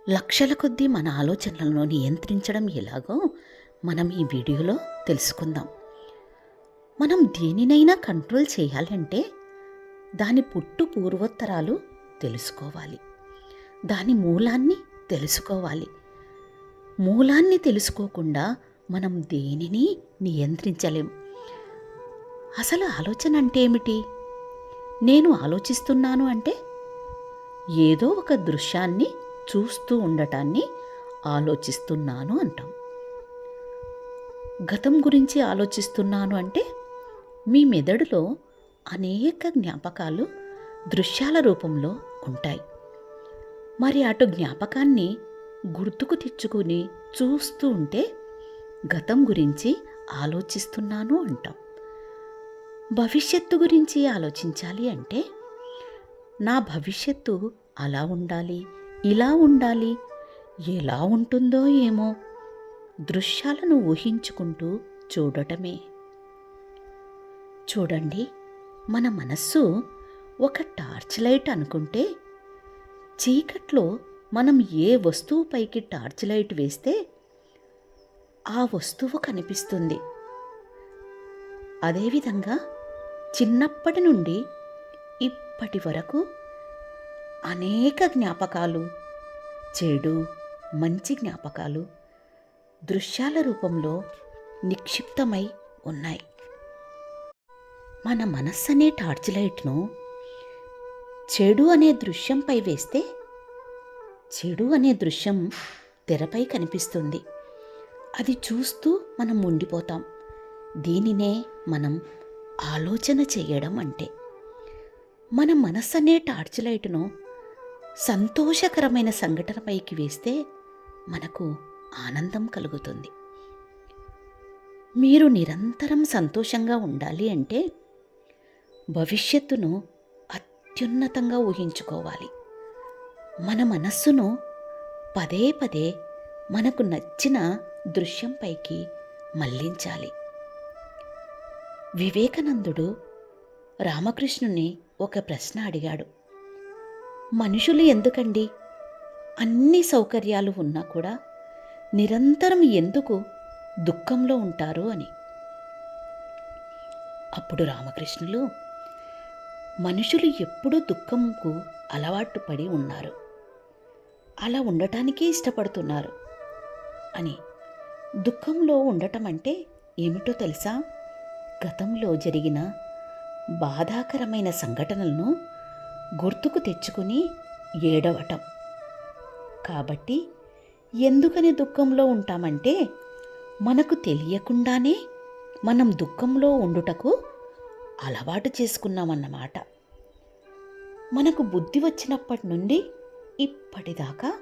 లక్షల కొద్దీ మన ఆలోచనలను నియంత్రించడం ఎలాగో మనం ఈ వీడియోలో తెలుసుకుందాం. మనం దేనినైనా కంట్రోల్ చేయాలంటే దాని పుట్టు పూర్వోత్తరాలు తెలుసుకోవాలి. దాని మూలాన్ని తెలుసుకోవాలి. మూలాన్ని తెలుసుకోకుండా మనం దేనిని నియంత్రించలేం. అసలు ఆలోచన అంటే ఏమిటి? నేను ఆలోచిస్తున్నాను అంటే ఏదో ఒక దృశ్యాన్ని చూస్తూ ఉండటాన్ని ఆలోచిస్తున్నాను అంటాం. గతం గురించి ఆలోచిస్తున్నాను అంటే మీ మెదడులో అనేక జ్ఞాపకాలు దృశ్యాల రూపంలో ఉంటాయి. మరి అటు జ్ఞాపకాన్ని గుర్తుకు తెచ్చుకుని చూస్తూ ఉంటే గతం గురించి ఆలోచిస్తున్నాను అంటాం. భవిష్యత్తు గురించి ఆలోచించాలి అంటే నా భవిష్యత్తు అలా ఉండాలి, ఇలా ఉండాలి, ఎలా ఉంటుందో ఏమో దృశ్యాలను ఊహించుకుంటూ చూడటమే. చూడండి, మన మనస్సు ఒక టార్చ్ లైట్ అనుకుంటే చీకట్లో మనం ఏ వస్తువుపైకి టార్చ్ లైట్ వేస్తే ఆ వస్తువు కనిపిస్తుంది. అదేవిధంగా చిన్నప్పటి నుండి ఇప్పటి వరకు అనేక జ్ఞాపకాలు, చెడు మంచి జ్ఞాపకాలు దృశ్యాల రూపంలో నిక్షిప్తమై ఉన్నాయి. మన మనస్సు అనే టార్చ్ లైట్ను చెడు అనే దృశ్యంపై వేస్తే చెడు అనే దృశ్యం తెరపై కనిపిస్తుంది. అది చూస్తూ మనం ఉండిపోతాం. దీనినే మనం ఆలోచన చేయడం అంటే. మన మనస్సు అనే టార్చ్ లైట్ను సంతోషకరమైన సంఘటనపైకి వేస్తే మనకు ఆనందం కలుగుతుంది. మీరు నిరంతరం సంతోషంగా ఉండాలి అంటే భవిష్యత్తును అత్యున్నతంగా ఊహించుకోవాలి. మన మనస్సును పదే పదే మనకు నచ్చిన దృశ్యంపైకి మళ్లించాలి. వివేకానందుడు రామకృష్ణుని ఒక ప్రశ్న అడిగాడు. మనుషులు ఎందుకండి అన్ని సౌకర్యాలు ఉన్నా కూడా నిరంతరం ఎందుకు దుఃఖంలో ఉంటారు అని. అప్పుడు రామకృష్ణులు, మనుషులు ఎప్పుడూ దుఃఖంకు అలవాటు పడి ఉన్నారు, అలా ఉండటానికే ఇష్టపడుతున్నారు అని. దుఃఖంలో ఉండటం అంటే ఏమిటో తెలుసా? గతంలో జరిగిన బాధాకరమైన సంఘటనలను గుర్తుకు తెచ్చుకుని ఏడవటం. కాబట్టి ఎందుకని దుఃఖంలో ఉంటామంటే మనకు తెలియకుండానే మనం దుఃఖంలో ఉండుటకు అలవాటు చేసుకున్నామన్నమాట. మనకు బుద్ధి వచ్చినప్పటి నుండి ఇప్పటిదాకా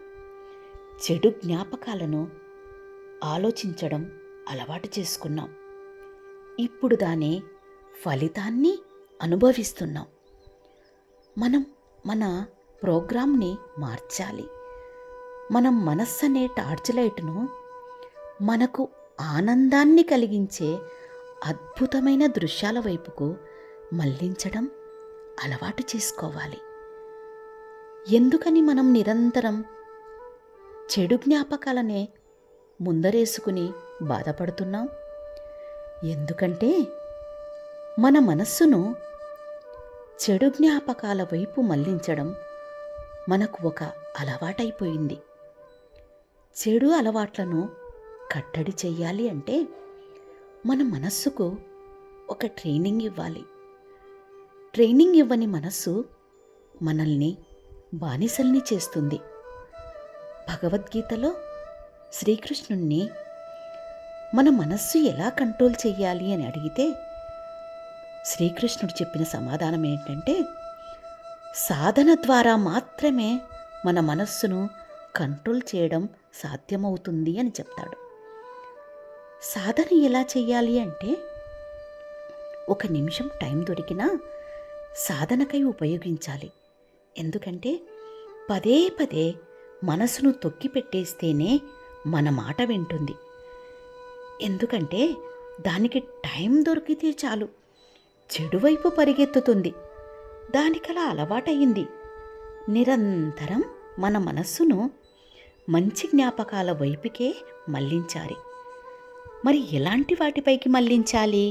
చెడు జ్ఞాపకాలను ఆలోచించడం అలవాటు చేసుకున్నాం. ఇప్పుడు దాని ఫలితాన్ని అనుభవిస్తున్నాం. మనం మన ప్రోగ్రాంని మార్చాలి. మనం మనస్సు అనే టార్చ్ లైట్ను మనకు ఆనందాన్ని కలిగించే అద్భుతమైన దృశ్యాల వైపుకు మళ్లించడం అలవాటు చేసుకోవాలి. ఎందుకని మనం నిరంతరం చెడు జ్ఞాపకాలనే ముందరేసుకుని బాధపడుతున్నాం? ఎందుకంటే మన మనస్సును చెడు జ్ఞాపకాల వైపు మళ్లించడం మనకు ఒక అలవాటైపోయింది. చెడు అలవాట్లను కట్టడి చెయ్యాలి అంటే మన మనస్సుకు ఒక ట్రైనింగ్ ఇవ్వాలి. ట్రైనింగ్ ఇవ్వని మనస్సు మనల్ని బానిసల్ని చేస్తుంది. భగవద్గీతలో శ్రీకృష్ణుణ్ణి మన మనస్సు ఎలా కంట్రోల్ చెయ్యాలి అని అడిగితే శ్రీకృష్ణుడు చెప్పిన సమాధానం ఏంటంటే, సాధన ద్వారా మాత్రమే మన మనస్సును కంట్రోల్ చేయడం సాధ్యమవుతుంది అని చెప్తాడు. సాధన ఎలా చెయ్యాలి అంటే ఒక నిమిషం టైం దొరికినా సాధనకై ఉపయోగించాలి. ఎందుకంటే పదే పదే మనసును తొక్కి పెట్టేస్తేనే మన మాట వింటుంది. ఎందుకంటే దానికి టైం దొరికితే చాలు చెడువైపు పరిగెత్తుతుంది. దానికలా అలవాటయింది. నిరంతరం మన మనస్సును మంచి జ్ఞాపకాల వైపుకే మళ్లించాలి. మరి ఎలాంటి వాటిపైకి మళ్లించాలి?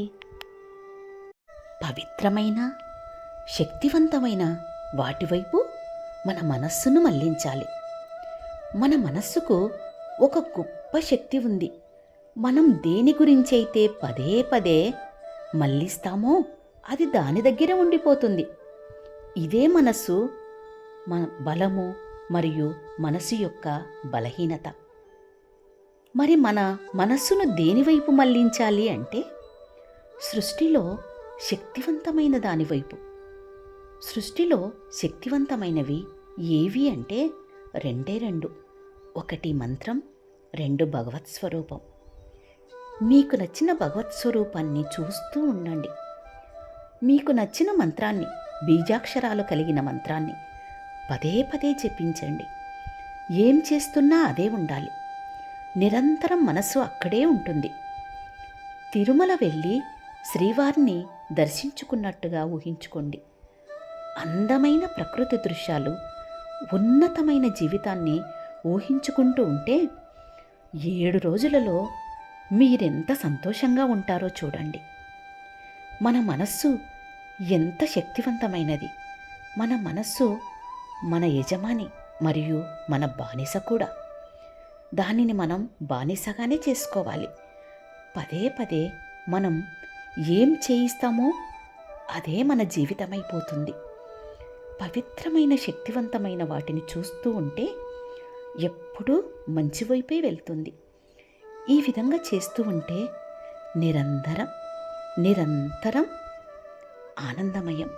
పవిత్రమైన, శక్తివంతమైన వాటివైపు మన మనస్సును మళ్లించాలి. మన మనస్సుకు ఒక గొప్ప శక్తి ఉంది. మనం దేని గురించైతే పదే పదే మళ్లిస్తామో అది దాని దగ్గర ఉండిపోతుంది. ఇదే మనస్సు మన బలము మరియు మనసు యొక్క బలహీనత. మరి మన మనస్సును దేనివైపు మళ్లించాలి అంటే సృష్టిలో శక్తివంతమైన దానివైపు. సృష్టిలో శక్తివంతమైనవి ఏవి అంటే రెండే రెండు. ఒకటి మంత్రం, రెండు భగవత్ స్వరూపం. మీకు నచ్చిన భగవత్ స్వరూపాన్ని చూస్తూ ఉండండి. మీకు నచ్చిన మంత్రాన్ని, బీజాక్షరాలు కలిగిన మంత్రాన్ని పదే పదే జపించండి. ఏం చేస్తున్నా అదే ఉండాలి. నిరంతరం మనస్సు అక్కడే ఉంటుంది. తిరుమల వెళ్ళి శ్రీవారిని దర్శించుకున్నట్టుగా ఊహించుకోండి. అందమైన ప్రకృతి దృశ్యాలు, ఉన్నతమైన జీవితాన్ని ఊహించుకుంటూ ఉంటే 7 రోజులలో మీరెంత సంతోషంగా ఉంటారో చూడండి. మన మనస్సు ఎంత శక్తివంతమైనది. మన మనస్సు మన యజమాని మరియు మన బానిస కూడా. దానిని మనం బానిసగానే చేసుకోవాలి. పదే పదే మనం ఏం చేయిస్తామో అదే మన జీవితమైపోతుంది. పవిత్రమైన, శక్తివంతమైన వాటిని చూస్తూ ఉంటే ఎప్పుడూ మంచి వైపే వెళ్తుంది. ఈ విధంగా చేస్తూ ఉంటే నిరంతరం ఆనందమయం.